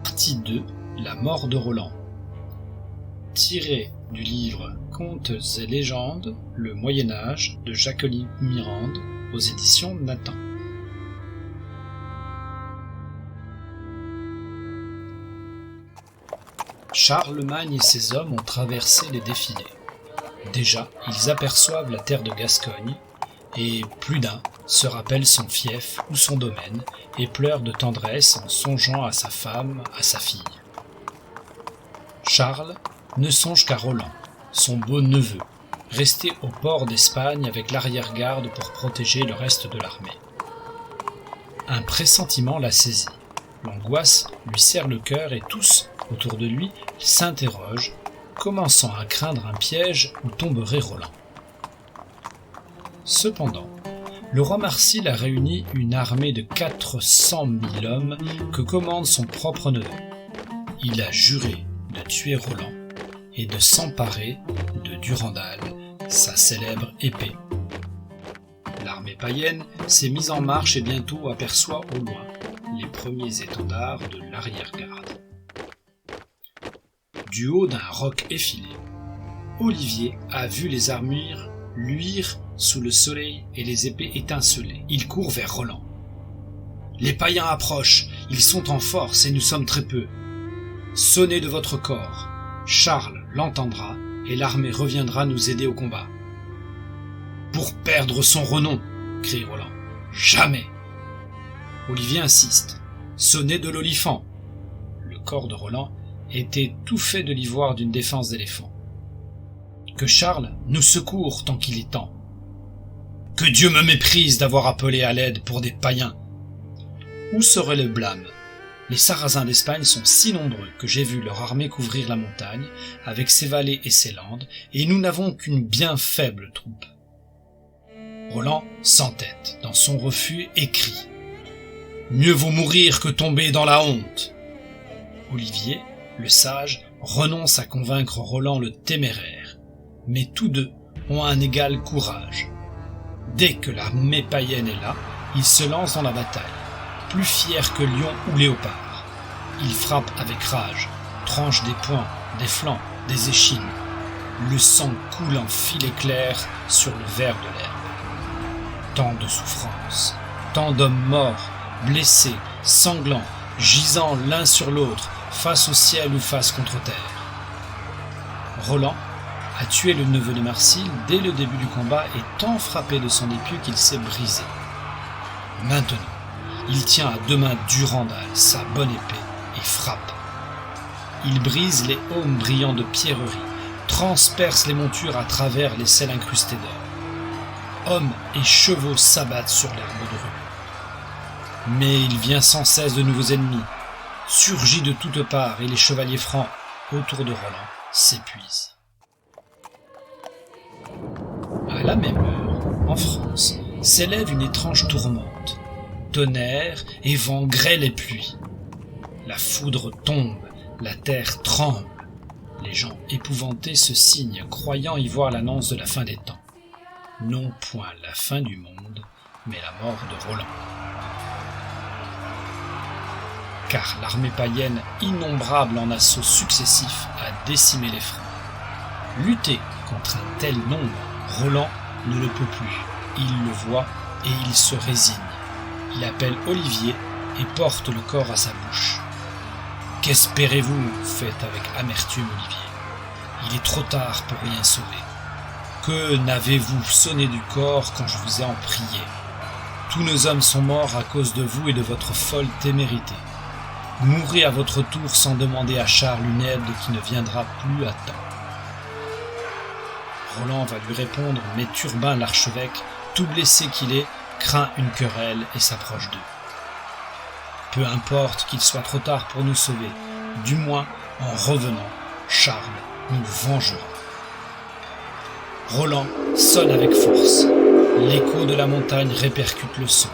Partie 2. La mort de Roland. Tiré du livre Contes et légendes, le Moyen-Âge de Jacqueline Mirande aux éditions Nathan. Charlemagne et ses hommes ont traversé les défilés. Déjà, ils aperçoivent la terre de Gascogne, et plus d'un se rappelle son fief ou son domaine, et pleure de tendresse en songeant à sa femme, à sa fille. Charles ne songe qu'à Roland, son beau neveu, resté au port d'Espagne avec l'arrière-garde pour protéger le reste de l'armée. Un pressentiment l'a saisi. L'angoisse lui serre le cœur et tous, autour de lui, s'interrogent, commençant à craindre un piège où tomberait Roland. Cependant, le roi Marsile a réuni une armée de 400 000 hommes que commande son propre neveu. Il a juré de tuer Roland et de s'emparer de Durandal, sa célèbre épée. L'armée païenne s'est mise en marche et bientôt aperçoit au loin les premiers étendards de l'arrière-garde. Du haut d'un roc effilé, Olivier a vu les armures luire sous le soleil et les épées étinceler. Il court vers Roland. « Les païens approchent, ils sont en force et nous sommes très peu. Sonnez de votre corps, Charles l'entendra et l'armée reviendra nous aider au combat. »« Pour perdre son renom !» crie Roland. « Jamais !» Olivier insiste. « Sonnez de l'olifant !» Le corps de Roland était tout fait de l'ivoire d'une défense d'éléphant. Que Charles nous secourt tant qu'il est temps. Que Dieu me méprise d'avoir appelé à l'aide pour des païens. Où serait le blâme ? Les Sarrasins d'Espagne sont si nombreux que j'ai vu leur armée couvrir la montagne, avec ses vallées et ses landes, et nous n'avons qu'une bien faible troupe. Roland s'entête dans son refus et crie. Mieux vaut mourir que tomber dans la honte. Olivier, le sage, renonce à convaincre Roland le téméraire. Mais tous deux ont un égal courage. Dès que l'armée païenne est là, ils se lancent dans la bataille, plus fiers que lion ou léopard. Ils frappent avec rage, tranchent des poings, des flancs, des échines. Le sang coule en filets clairs sur le vert de l'herbe. Tant de souffrances, tant d'hommes morts, blessés, sanglants, gisant l'un sur l'autre, face au ciel ou face contre terre. Roland a tué le neveu de Marsile dès le début du combat et tant frappé de son épieu qu'il s'est brisé. Maintenant, il tient à deux mains Durandal, sa bonne épée, et frappe. Il brise les aumes brillants de pierreries, transperce les montures à travers les selles incrustées d'or. Hommes et chevaux s'abattent sur l'herbe de rue. Mais il vient sans cesse de nouveaux ennemis, surgit de toutes parts et les chevaliers francs autour de Roland s'épuisent. À la même heure, en France, s'élève une étrange tourmente. Tonnerre et vent grêle et pluie. La foudre tombe, la terre tremble. Les gens épouvantés se signent, croyant y voir l'annonce de la fin des temps. Non point la fin du monde, mais la mort de Roland. Car l'armée païenne, innombrable en assauts successifs, a décimé les Francs. Lutter contre un tel nombre, Roland ne le peut plus. Il le voit et il se résigne. Il appelle Olivier et porte le corps à sa bouche. « Qu'espérez-vous » fait avec amertume Olivier. « Il est trop tard pour rien sauver. Que n'avez-vous sonné du corps quand je vous ai en prié ? Tous nos hommes sont morts à cause de vous et de votre folle témérité. Mourrez à votre tour sans demander à Charles une aide qui ne viendra plus à temps. » Roland va lui répondre, mais Turbin l'archevêque, tout blessé qu'il est, craint une querelle et s'approche d'eux. Peu importe qu'il soit trop tard pour nous sauver, du moins, en revenant, Charles nous vengera. Roland sonne avec force. L'écho de la montagne répercute le son.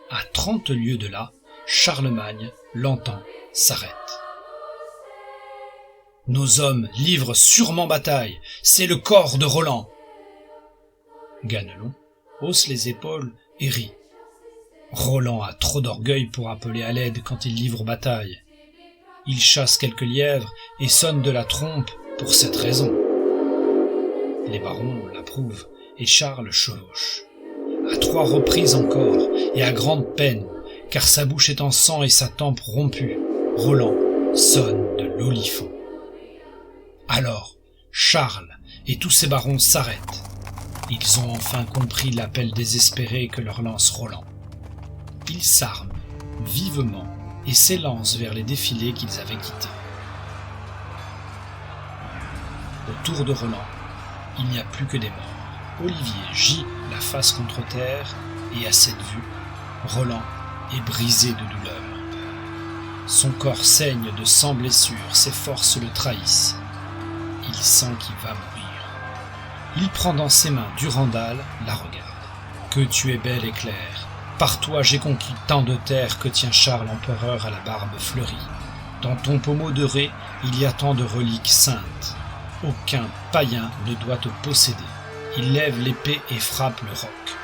À 30 lieues de là, Charlemagne l'entend, s'arrête. Nos hommes livrent sûrement bataille, c'est le corps de Roland. Ganelon hausse les épaules et rit. Roland a trop d'orgueil pour appeler à l'aide quand il livre bataille. Il chasse quelques lièvres et sonne de la trompe pour cette raison. Les barons l'approuvent et Charles chevauche. À 3 reprises encore, et à grande peine, car sa bouche est en sang et sa tempe rompue, Roland sonne de l'olifant. Alors, Charles et tous ses barons s'arrêtent. Ils ont enfin compris l'appel désespéré que leur lance Roland. Ils s'arment vivement et s'élancent vers les défilés qu'ils avaient quittés. Autour de Roland, il n'y a plus que des morts. Olivier gît la face contre terre et à cette vue, Roland est brisé de douleur. Son corps saigne de 100 blessures, ses forces le trahissent. Il sent qu'il va mourir. Il prend dans ses mains Durandal, la regarde. Que tu es belle et claire. Par toi j'ai conquis tant de terres que tient Charles empereur à la barbe fleurie. Dans ton pommeau doré, il y a tant de reliques saintes. Aucun païen ne doit te posséder. Il lève l'épée et frappe le roc.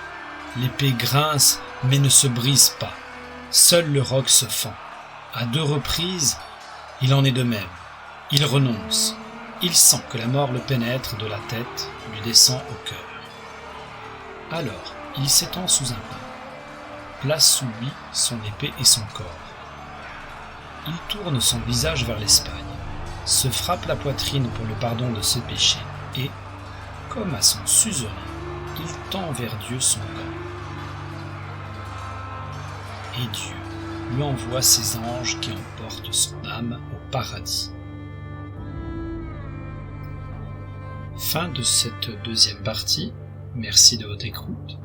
L'épée grince mais ne se brise pas. Seul le roc se fend. À 2 reprises, il en est de même. Il renonce. Il sent que la mort le pénètre de la tête, lui descend au cœur. Alors, il s'étend sous un pin. Place sous lui son épée et son corps. Il tourne son visage vers l'Espagne, se frappe la poitrine pour le pardon de ses péchés, et, comme à son suzerain, il tend vers Dieu son gant. Et Dieu lui envoie ses anges qui emportent son âme au paradis. Fin de cette 2e partie. Merci de votre écoute.